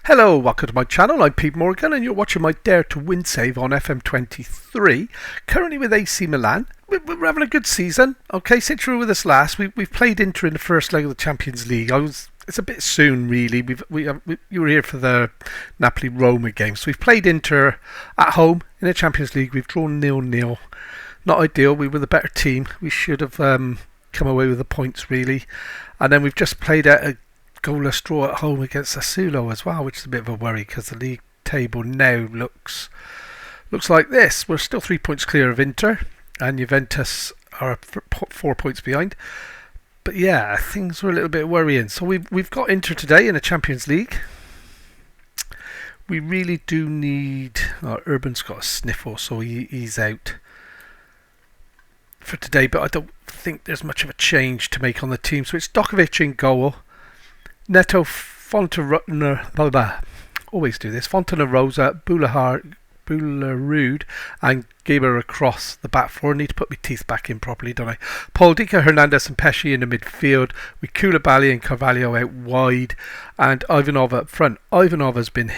Hello, welcome to my channel. I'm Pete Morgan and you're watching my Dare to Win save on FM23. Currently with AC Milan. We're having a good season. Okay, since you were with us last, we've played Inter in the first leg of the Champions League. It's a bit soon, really. You were here for the Napoli Roma game. So we've played Inter at home in the Champions League. We've drawn 0-0. Not ideal. We were the better team. We should have come away with the points, really. And then we've just played out a goalless draw at home against Sassuolo as well, which is a bit of a worry because the league table now looks like this. We're still 3 points clear of Inter, and Juventus are 4 points behind. But yeah, things were a little bit worrying. So we've got Inter today in the Champions League. We really do need... Urban's got a sniffle, so he's out for today. But I don't think there's much of a change to make on the team. So it's Dokovic in goal. Neto, Fontana, always do this. Fontana-Rosa, Boularud, and Gaber across the back four. Need to put my teeth back in properly, don't I? Paul Dica, Hernandez, and Pesci in the midfield, with Koulibaly and Carvalho out wide, and Ivanov up front. Ivanov has been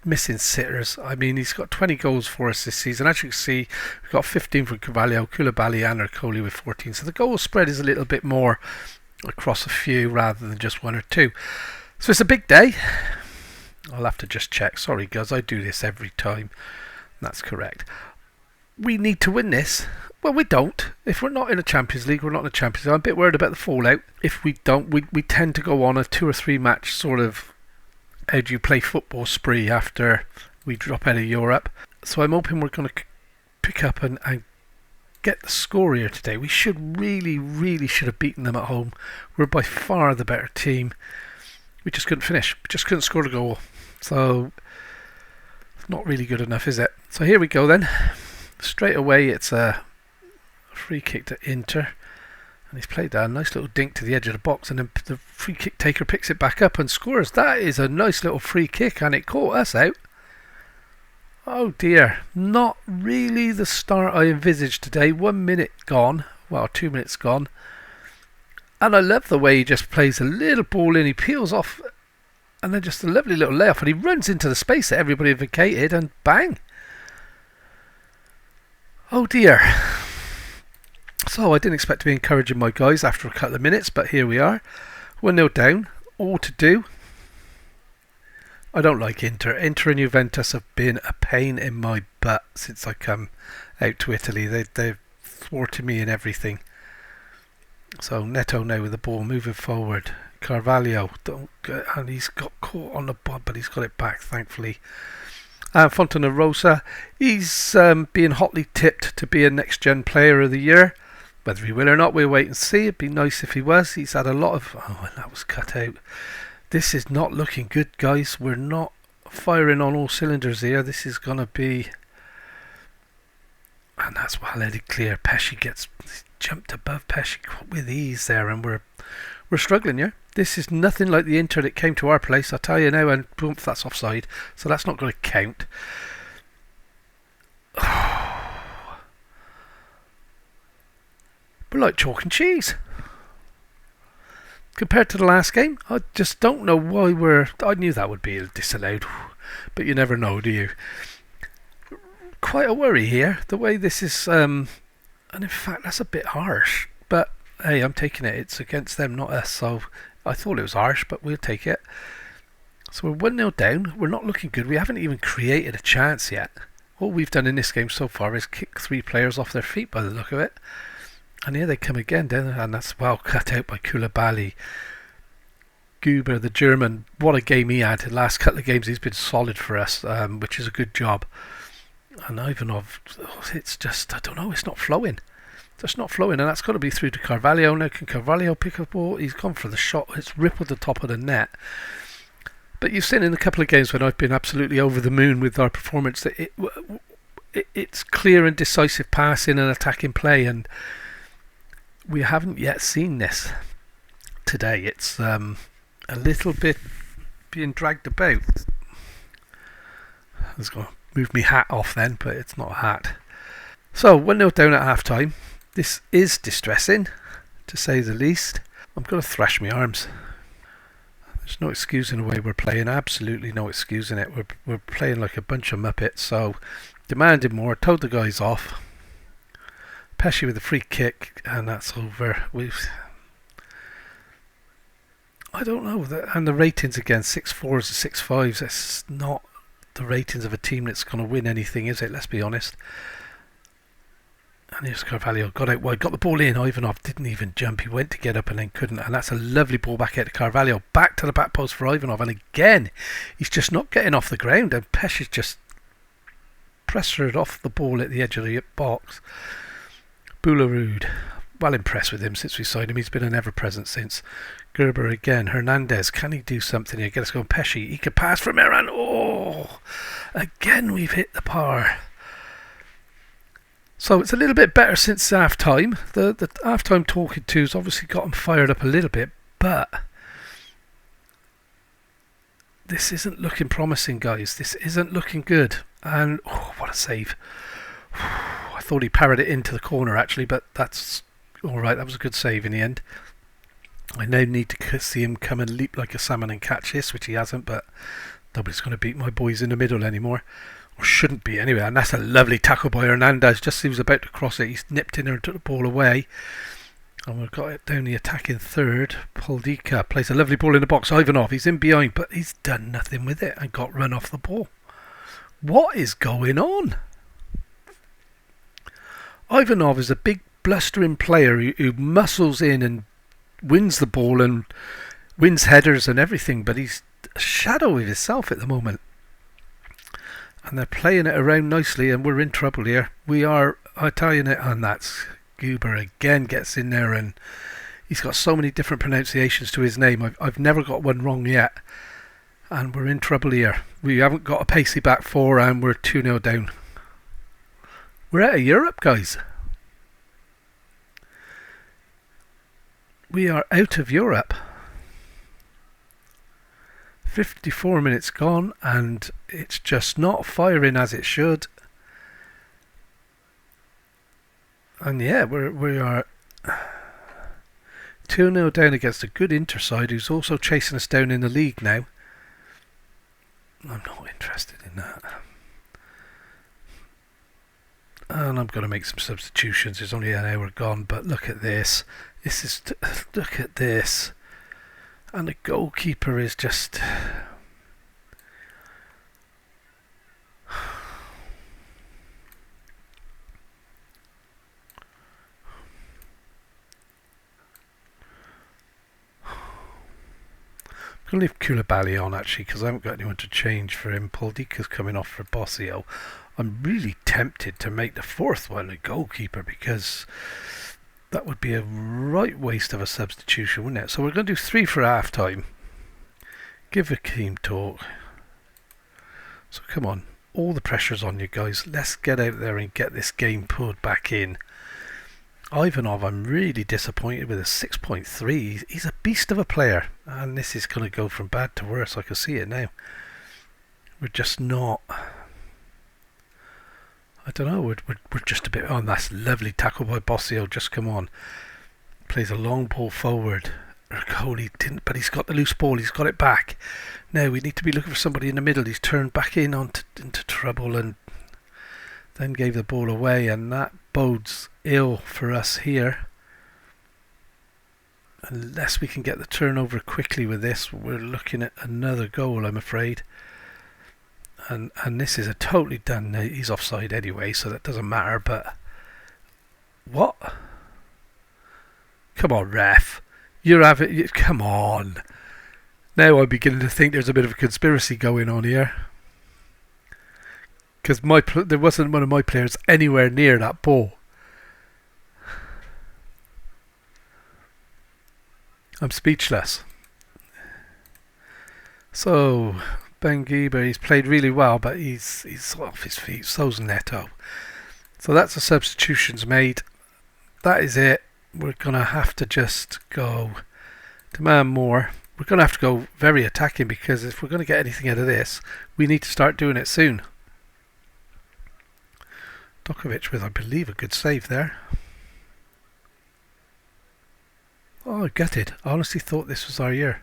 missing sitters. I mean, he's got 20 goals for us this season. As you can see, we've got 15 from Carvalho, Koulibaly, and Ercole with 14. So the goal spread is a little bit more across a few rather than just one or two. So it's a big day. I'll have to just check. Sorry guys, I do this every time. That's correct. We need to win this. Well, we don't. If we're not in the Champions League, we're not in the Champions League. I'm a bit worried about the fallout. If we don't, we tend to go on a 2 or 3 match sort of how do you play football spree after we drop out of Europe. So I'm hoping we're going to pick up and get the score here today. We should really should have beaten them at home. We're by far the better team. We just couldn't finish. We just couldn't score the goal. So not really good enough, is it? So here we go then. Straight away it's a free kick to Inter. And he's played that, a nice little dink to the edge of the box, and then the free kick taker picks it back up and scores. That is a nice little free kick, and it caught us out. Oh dear, not really the start I envisaged today. 1 minute gone, well 2 minutes gone. And I love the way he just plays a little ball in, he peels off, and then just a lovely little layoff, and he runs into the space that everybody vacated, and bang. Oh dear. So I didn't expect to be encouraging my guys after a couple of minutes, but here we are. 1-0 down, all to do. I don't like Inter. Inter and Juventus have been a pain in my butt since I come out to Italy. They've thwarted me in everything. So Neto now with the ball moving forward. Carvalho, and he's got caught on the ball, but he's got it back, thankfully. Fontana-Rosa, he's being hotly tipped to be a next-gen player of the year. Whether he will or not, we'll wait and see. It'd be nice if he was. He's had a lot of... Oh, and that was cut out. This is not looking good, guys. We're not firing on all cylinders here. This is going to be... And that's well headed clear. Pesci gets jumped above Pesci with ease there, and we're struggling here. This is nothing like the Inter that came to our place. I'll tell you now, and boom, that's offside. So that's not going to count. We're like chalk and cheese. Compared to the last game, I just don't know why I knew that would be disallowed, but you never know, do you? Quite a worry here, the way this is, and in fact that's a bit harsh, but hey, I'm taking it. It's against them, not us, so I thought it was harsh, but we'll take it. So we're 1-0 down, we're not looking good, we haven't even created a chance yet. All we've done in this game so far is kick 3 players off their feet by the look of it. And here they come again, and that's well cut out by Koulibaly. Guber, the German, what a game he had. The last couple of games he's been solid for us, which is a good job. And Ivanov, it's just, I don't know, it's not flowing. Just not flowing, and that's got to be through to Carvalho. Now can Carvalho pick up the ball? He's gone for the shot, it's rippled the top of the net. But you've seen in a couple of games when I've been absolutely over the moon with our performance that it's clear and decisive passing and attacking play, and we haven't yet seen this today. It's a little bit being dragged about. I was going to move my hat off then, but it's not a hat. So 1-0 down at half time. This is distressing, to say the least. I'm going to thrash my arms. There's no excusing the way we're playing. Absolutely no excusing it. We're playing like a bunch of muppets. So demanded more. Told the guys off. Pesci with a free kick, and that's over. I don't know. And the ratings again, 6-4s and 6-5s. It's not the ratings of a team that's going to win anything, is it? Let's be honest. And here's Carvalho, got out wide, got the ball in. Ivanov didn't even jump. He went to get up and then couldn't. And that's a lovely ball back out to Carvalho. Back to the back post for Ivanov. And again, he's just not getting off the ground. And Pesci's just pressured off the ball at the edge of the box. Boularud, well impressed with him since we signed him. He's been an ever-present since. Gerber again. Hernandez, can he do something here? Get us going. Pesci, he could pass from Iran. Oh, again we've hit the par. So it's a little bit better since half-time. The half-time talking to's obviously got him fired up a little bit, but this isn't looking promising, guys. This isn't looking good. And, oh, what a save. I thought he parried it into the corner, actually, but that's alright. That was a good save in the end. I now need to see him come and leap like a salmon and catch this, which he hasn't, but nobody's going to beat my boys in the middle anymore. Or shouldn't be anyway. And that's a lovely tackle by Hernandez. Just as he was about to cross it, he's nipped in there and took the ball away. And we've got it down the attacking third. Poldika plays a lovely ball in the box. Ivanov, he's in behind, but he's done nothing with it and got run off the ball. What is going on? Ivanov is a big blustering player who muscles in and wins the ball and wins headers and everything, but he's a shadow of himself at the moment. And they're playing it around nicely, and we're in trouble here. We are Italian it, and that's Guber again gets in there, and he's got so many different pronunciations to his name. I've never got one wrong yet, and we're in trouble here. We haven't got a pacey back four, and we're 2-0 down. We're out of Europe, guys. We are out of Europe. 54 minutes gone, and it's just not firing as it should. And yeah, we are 2-0 down against a good Inter side who's also chasing us down in the league now. I'm not interested in that. And I'm going to make some substitutions. There's only an hour gone, but look at this. Look at this. And the goalkeeper is just... I'm going to leave Koulibaly on actually because I haven't got anyone to change for him. Poldika's coming off for Bossio. I'm really tempted to make the fourth one a goalkeeper because that would be a right waste of a substitution, wouldn't it? So we're going to do 3 for half time. Give a team talk. So come on, all the pressure's on you guys. Let's get out there and get this game pulled back in. Ivanov, I'm really disappointed with a 6.3. He's a beast of a player, and this is going to go from bad to worse. I can see it now. We're just not... I don't know, we're just a bit on. That's lovely tackle by Bossio. Just come on. Plays a long ball forward. Ercole didn't, but he's got the loose ball. He's got it back. Now we need to be looking for somebody in the middle. He's turned back into trouble and then gave the ball away, and that bodes ill for us here. Unless we can get the turnover quickly with this, we're looking at another goal, I'm afraid. And this is a totally done. He's offside anyway, so that doesn't matter. But what? Come on, ref. You're having. Come on. Now I'm beginning to think there's a bit of a conspiracy going on here. Because there wasn't one of my players anywhere near that ball. I'm speechless. So, Bengiba, he's played really well, but he's off his feet. So's Neto. So that's the substitutions made. That is it. We're going to have to just go demand more. We're going to have to go very attacking, because if we're going to get anything out of this, we need to start doing it soon. Dokovic with, I believe, a good save there. Oh, gutted. I honestly thought this was our year.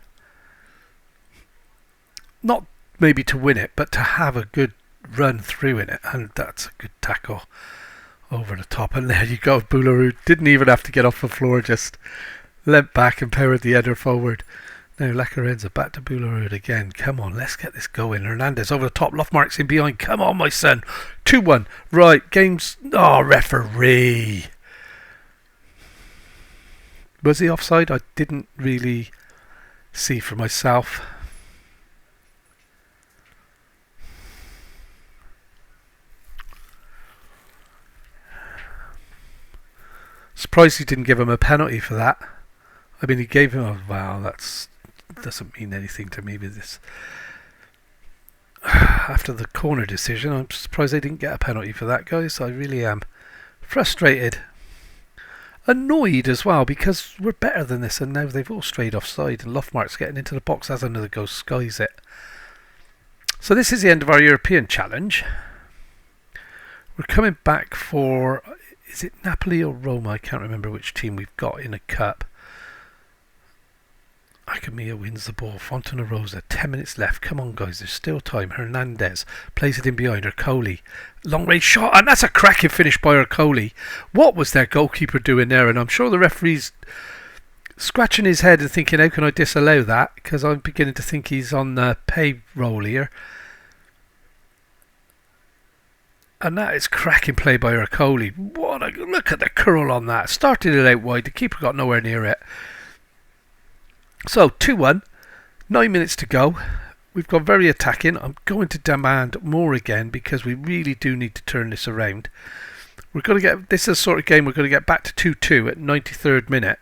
not maybe to win it, but to have a good run through in it, and that's a good tackle over the top. And there you go, Boularud didn't even have to get off the floor, just leant back and powered the header forward. Now Lacarenza back to Boularud again. Come on, let's get this going. Hernandez over the top, Lofmark's in behind. Come on, my son. 2-1. Right, game's... Oh, referee. Was he offside? I didn't really see for myself. Surprised he didn't give him a penalty for that. I mean, he gave him a... Wow, that's... doesn't mean anything to me with this. After the corner decision, I'm surprised they didn't get a penalty for that, guys. I really am frustrated. Annoyed as well, because we're better than this, and now they've all strayed offside, and Lofmark's getting into the box as another goal skies it. So this is the end of our European challenge. We're coming back for... Is it Napoli or Roma? I can't remember which team we've got in a cup. Acamia wins the ball. Fontana-Rosa, 10 minutes left. Come on, guys, there's still time. Hernandez plays it in behind. Ercole, long range shot, and that's a cracking finish by Ercole. What was their goalkeeper doing there? And I'm sure the referee's scratching his head and thinking, how can I disallow that? Because I'm beginning to think he's on the payroll here. And that is cracking play by Ercole. What a look at the curl on that. Started it out wide. The keeper got nowhere near it. So 2-1, 9 minutes to go. We've gone very attacking. I'm going to demand more again because we really do need to turn this around. We're going to get this is the sort of game we're going to get back to 2-2 at 93rd minute,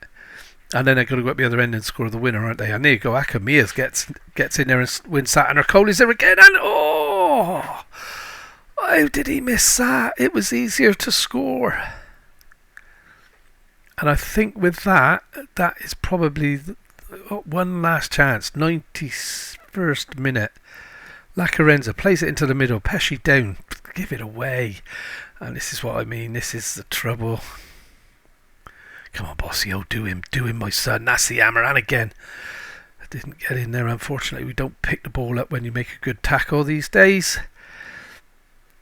and then they're going to go up the other end and score the winner, aren't they? And there you go. Acamias gets in there and wins that, and Ercole's there again, and oh, how did he miss that? It was easier to score. And I think with that is probably one last chance. 91st minute. Lacarenza plays it into the middle. Pesci down. Give it away. And this is what I mean. This is the trouble. Come on, Bossio. Do him, my son. That's the hammer. And again. I didn't get in there, unfortunately. We don't pick the ball up when you make a good tackle these days.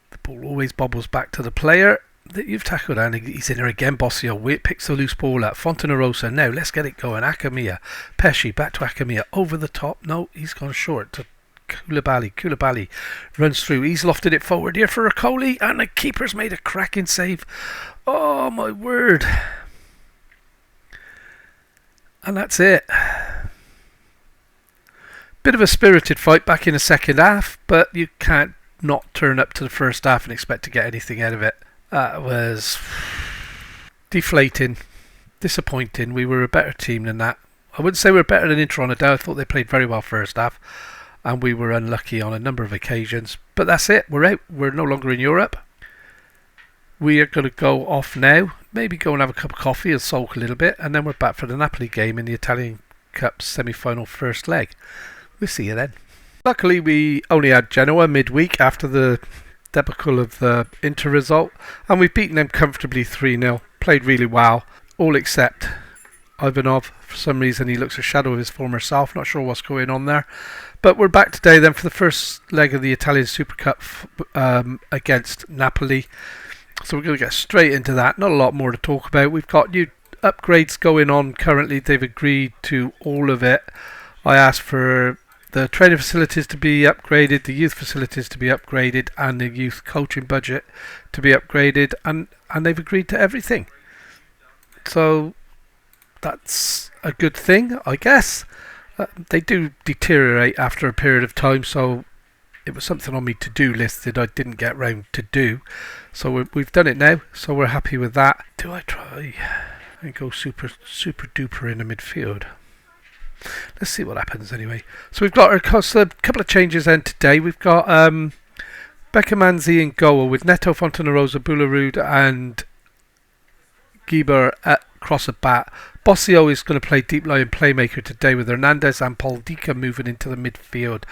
The ball always bobbles back to the player that you've tackled, and he's in there again. Bossio picks the loose ball up. Fontana-Rosa, now let's get it going. Acamia, Pesci back to Acamia, over the top. No, he's gone short to Koulibaly runs through. He's lofted it forward here for Ercole, and the keeper's made a cracking save. Oh my word! And that's it. Bit of a spirited fight back in the second half, but you can't not turn up to the first half and expect to get anything out of it. That was deflating, disappointing. We were a better team than that. I wouldn't say we were better than Inter on a day. I thought they played very well first half, and we were unlucky on a number of occasions. But that's it. We're out. We're no longer in Europe. We are going to go off now. Maybe go and have a cup of coffee and sulk a little bit, and then we're back for the Napoli game in the Italian Cup semi-final first leg. We'll see you then. Luckily, we only had Genoa midweek after the debacle of the Inter result, and we've beaten them comfortably 3-0. Played really well, all except Ivanov. For some reason he looks a shadow of his former self. Not sure what's going on there, but we're back today then for the first leg of the Italian Super Cup against Napoli. So we're going to get straight into that. Not a lot more to talk about. We've got new upgrades going on currently. They've agreed to all of it. I asked for the training facilities to be upgraded, the youth facilities to be upgraded, and the youth coaching budget to be upgraded, and they've agreed to everything. So that's a good thing, I guess. They do deteriorate after a period of time, so it was something on my to-do list that I didn't get round to do. So we've done it now, so we're happy with that. Do I try and go super duper in the midfield? Let's see what happens anyway. So we've got a couple of changes then today. We've got Beccamanzi in goal with Neto, Fontana-Rosa, Boularud and Gieber at cross at bat. Bossio is going to play deep line playmaker today with Hernandez and Poldica moving into the midfield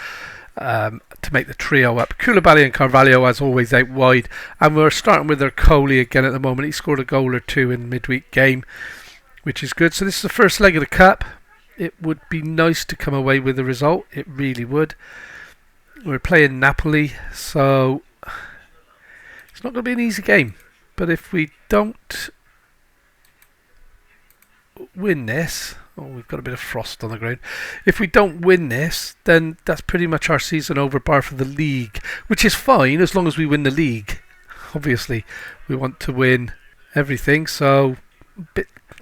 to make the trio up. Koulibaly and Carvalho as always out wide, and we're starting with Ercole again at the moment. He scored a goal or two in the midweek game, which is good. So this is the first leg of the cup. It would be nice to come away with a result. It really would. We're playing Napoli, so it's not going to be an easy game. But if we don't win this, we've got a bit of frost on the ground. If we don't win this, then that's pretty much our season over, bar for the league, which is fine as long as we win the league. Obviously, we want to win everything, so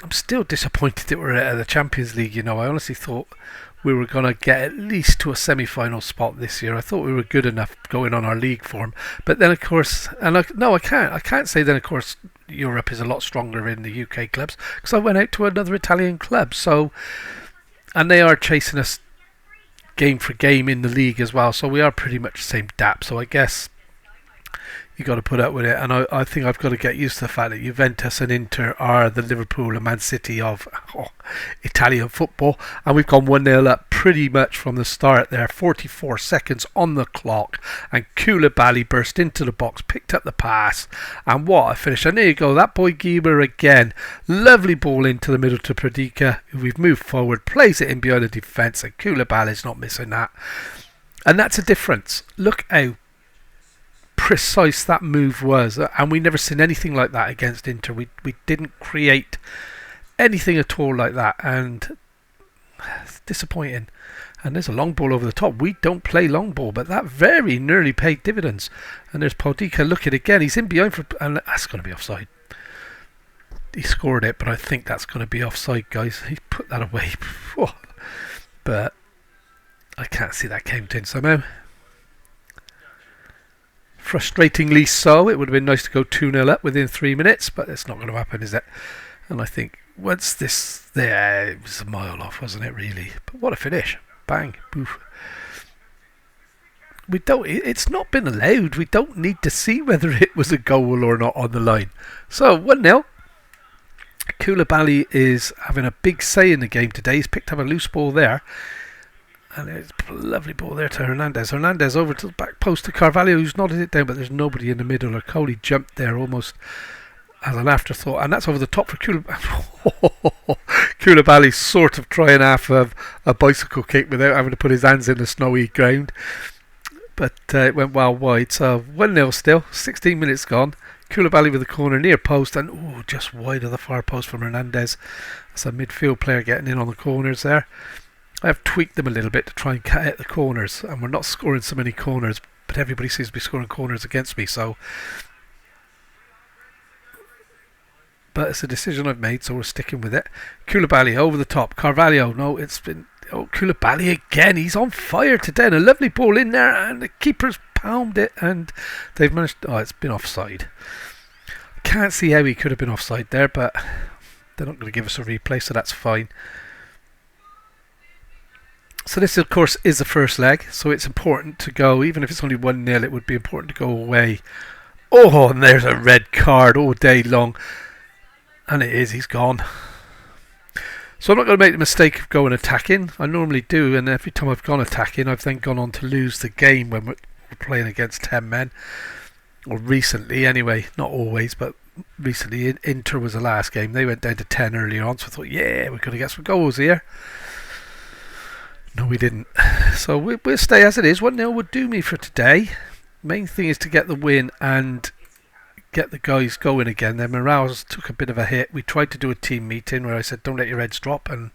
I'm still disappointed that we're out of the Champions League. I honestly thought we were going to get at least to a semi-final spot this year. I thought we were good enough going on our league form, but then of course, I can't say then of course Europe is a lot stronger in the UK clubs, because I went out to another Italian club, and they are chasing us game for game in the league as well, so we are pretty much the same DAP, so I guess you got to put up with it, and I think I've got to get used to the fact that Juventus and Inter are the Liverpool and Man City of Italian football, and we've gone 1-0 up pretty much from the start there. 44 seconds on the clock, and Koulibaly burst into the box, picked up the pass, and what a finish. And there you go, that boy Geber again, lovely ball into the middle to Predica, who we've moved forward, plays it in behind the defence, and Koulibaly's not missing that, and that's a difference. Look how precise that move was, and we never seen anything like that against Inter. We didn't create anything at all like that, and it's disappointing. And there's a long ball over the top. We don't play long ball, but that very nearly paid dividends. And there's Predica looking again. He's in behind and that's going to be offside. He scored it, but I think that's going to be offside, guys. He put that away, but I can't see that came in somehow. Frustratingly so. It would have been nice to go 2-0 up within 3 minutes, but it's not going to happen, is it? And I think once this there, it was a mile off, wasn't it, really? But what a finish. Bang. Boof. It's not been allowed. We don't need to see whether it was a goal or not on the line. So 1-0. Koulibaly is having a big say in the game today. He's picked up a loose ball there. And it's a lovely ball there to Hernandez. Hernandez over to the back post to Carvalho, who's nodded it down, but there's nobody in the middle. Or Coley jumped there almost as an afterthought, and that's over the top for Koulibaly. Koulibaly sort of trying half of a bicycle kick without having to put his hands in the snowy ground, but it went well wide. So 1-0 still, 16 minutes gone. Koulibaly with the corner near post, and just wide of the far post from Hernandez. That's a midfield player getting in on the corners there. I've tweaked them a little bit to try and cut out the corners, and we're not scoring so many corners, but everybody seems to be scoring corners against me, so but it's a decision I've made, so we're sticking with it. Koulibaly over the top. Carvalho, no, it's been Koulibaly again. He's on fire today, and a lovely ball in there, and the keeper's palmed it, and they've managed. It's been offside. Can't see how he could have been offside there, but they're not going to give us a replay, so that's fine. So this, of course, is the first leg, so it's important to go, even if it's only 1-0, it would be important to go away. And there's a red card all day long. And it is, he's gone. So I'm not going to make the mistake of going attacking. I normally do, and every time I've gone attacking, I've then gone on to lose the game when we're playing against 10 men. Or recently, anyway, not always, but recently, Inter was the last game. They went down to 10 earlier on, so I thought, yeah, we're going to get some goals here. No, we didn't. So we'll stay as it is. 1-0 would do me for today. Main thing is to get the win and get the guys going again. Their morale took a bit of a hit. We tried to do a team meeting where I said, don't let your heads drop, and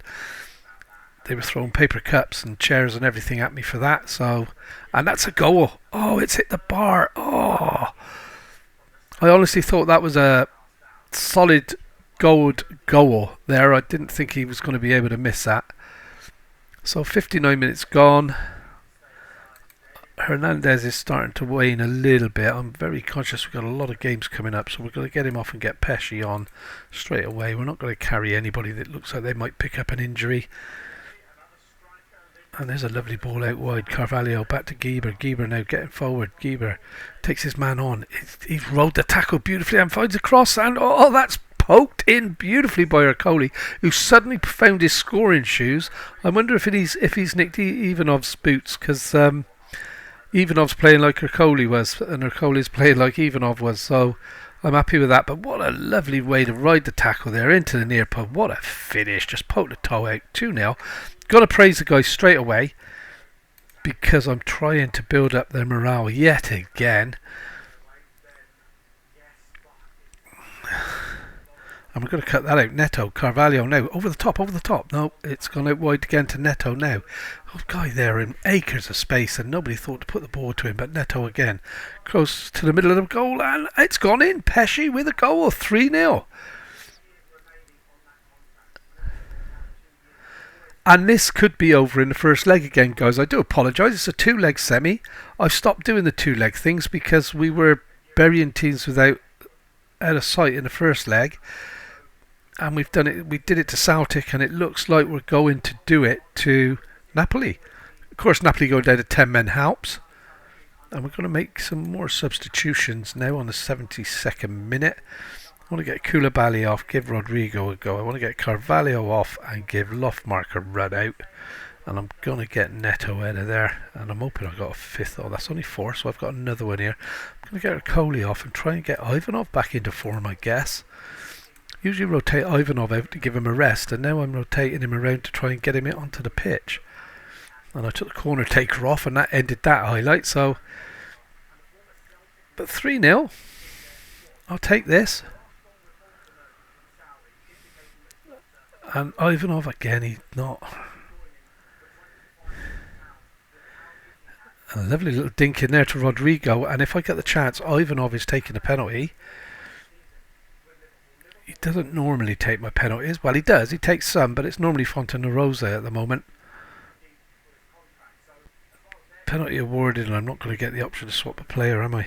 they were throwing paper cups and chairs and everything at me for that. So, and that's a goal. It's hit the bar. I honestly thought that was a solid gold goal there. I didn't think he was going to be able to miss that. So 59 minutes gone. Hernandez is starting to wane a little bit. I'm very conscious we've got a lot of games coming up, so we're going to get him off and get Pesci on straight away. We're not going to carry anybody that looks like they might pick up an injury. And there's a lovely ball out wide. Carvalho back to Geber. Geber now getting forward. Geber takes his man on. He's rode the tackle beautifully and finds a cross, and that's poked in beautifully by Ercole, who suddenly found his scoring shoes. I wonder if he's nicked Ivanov's boots, because Ivanov's playing like Ercole was, and Ercole's playing like Ivanov was, so I'm happy with that. But what a lovely way to ride the tackle there into the near post. What a finish, just poked the toe out. 2-0. Got to praise the guy straight away. because I'm trying to build up their morale yet again. And we're going to cut that out. Neto, Carvalho now. Over the top. No, it's gone out wide again to Neto now. Oh, guy there in acres of space, and nobody thought to put the ball to him, but Neto again. Close to the middle of the goal, and it's gone in. Pesci with a goal, 3-0. And this could be over in the first leg again, guys. I do apologise. It's a 2-leg semi. I've stopped doing the 2-leg things because we were burying teams out of sight in the first leg. And we've done it. We did it to Celtic, and it looks like we're going to do it to Napoli. Of course, Napoli going down to 10 men helps, and we're going to make some more substitutions now on the 72nd minute. I want to get Koulibaly off, give Rodrigo a go. I want to get Carvalho off and give Lofmark a run out. And I'm going to get Neto out of there, and I'm hoping I got a fifth. Oh, that's only 4, so I've got another one here. I'm going to get Coley off and try and get Ivanov back into form, I guess. Usually rotate Ivanov out to give him a rest, and now I'm rotating him around to try and get him onto the pitch. And I took the corner taker off, and that ended that highlight. So, but 3-0, I'll take this. And Ivanov again, he's not. A lovely little dink in there to Rodrigo, and if I get the chance, Ivanov is taking a penalty. He doesn't normally take my penalties. Well, he does. He takes some, but it's normally Fontana-Rosa at the moment. Penalty awarded, and I'm not going to get the option to swap a player, am I?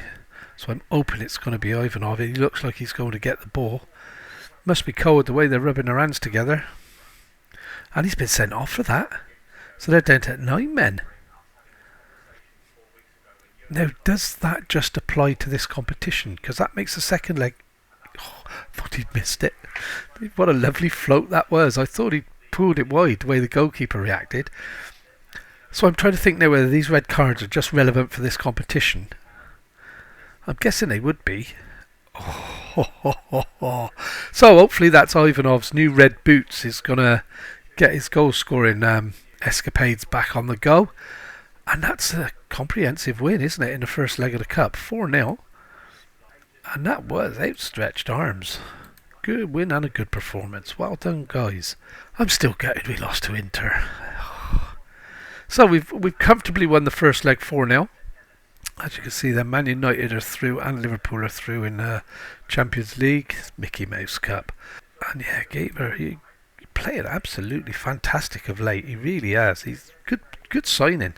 So I'm hoping it's going to be Ivanov. He looks like he's going to get the ball. Must be cold the way they're rubbing their hands together. And he's been sent off for that. So they're down to 9 men. Now, does that just apply to this competition? Because that makes the second leg. Oh, I thought he'd missed it. What a lovely float that was. I thought he pulled it wide the way the goalkeeper reacted. So I'm trying to think now whether these red cards are just relevant for this competition. I'm guessing they would be. So hopefully that's Ivanov's new red boots is going to get his goal scoring escapades back on the go. And that's a comprehensive win, isn't it, in the first leg of the cup. 4-0. And that was outstretched arms. Good win and a good performance. Well done, guys. I'm still gutted we lost to Inter. So we've comfortably won the first leg 4-0. As you can see, then Man United are through and Liverpool are through in the Champions League, Mickey Mouse Cup. And yeah, Gaber, he playing absolutely fantastic of late. He really has. He's good signing.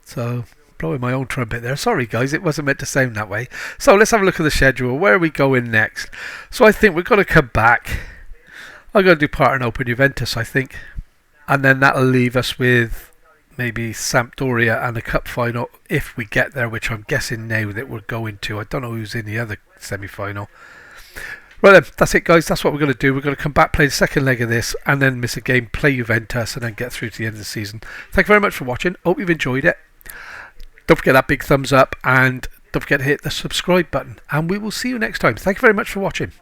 So blowing my own trumpet there. Sorry guys, it wasn't meant to sound that way. So let's have a look at the schedule. Where are we going next? So I think we're going to come back. I'm going to do Part and Open Juventus, I think. And then that'll leave us with maybe Sampdoria and a cup final if we get there, which I'm guessing now that we're going to. I don't know who's in the other semi-final. Right then, that's it guys. That's what we're going to do. We're going to come back, play the second leg of this, and then miss a game, play Juventus, and then get through to the end of the season. Thank you very much for watching. Hope you've enjoyed it. Don't forget that big thumbs up, and don't forget to hit the subscribe button, and we will see you next time. Thank you very much for watching.